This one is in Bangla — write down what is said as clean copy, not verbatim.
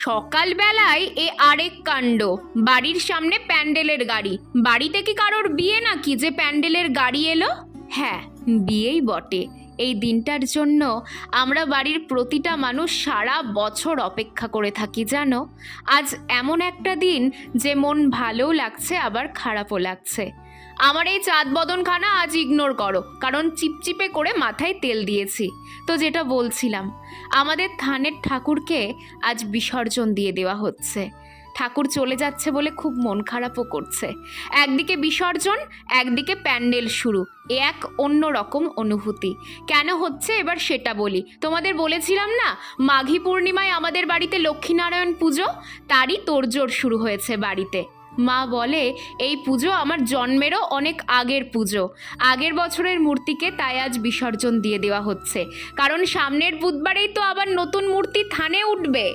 সকালবেলায় আরেক কাণ্ড। বাড়ির সামনে প্যান্ডেলের গাড়ি। বাড়িতে কি কারোর বিয়ে নাকি যে প্যান্ডেলের গাড়ি এলো? হ্যাঁ, বিয়েই বটে। এই দিনটার জন্য আমরা বাড়ির প্রতিটা মানুষ সারা বছর অপেক্ষা করে থাকি জানো। আজ এমন একটা দিন যে মন ভালোও লাগছে আবার খারাপও লাগছে। আমার এই চাঁদ বদনখানা আজ ইগনোর করো, কারণ চিপচিপে করে মাথায় তেল দিয়েছি। তো যেটা বলছিলাম, আমাদের থানের ঠাকুরকে আজ বিসর্জন দিয়ে দেওয়া হচ্ছে। ঠাকুর চলে যাচ্ছে বলে খুব মন খারাপও করছে। একদিকে বিসর্জন, একদিকে প্যান্ডেল শুরু। এক অন্য রকম অনুভূতি। কেন হচ্ছে এবার সেটা বলি। তোমাদের বলেছিলাম না, মাঘী পূর্ণিমায় আমাদের বাড়িতে লক্ষ্মীনারায়ণ পুজো, তারই তোড়জোড় শুরু হয়েছে বাড়িতে। মা বলে এই পুজো আমার জন্মেরও অনেক আগের পুজো। আগের বছরের মূর্তিকে তাই আজ বিসর্জন দিয়ে দেওয়া হচ্ছে, কারণ সামনের বুধবারেই তো আবার নতুন মূর্তি থানে উঠবে।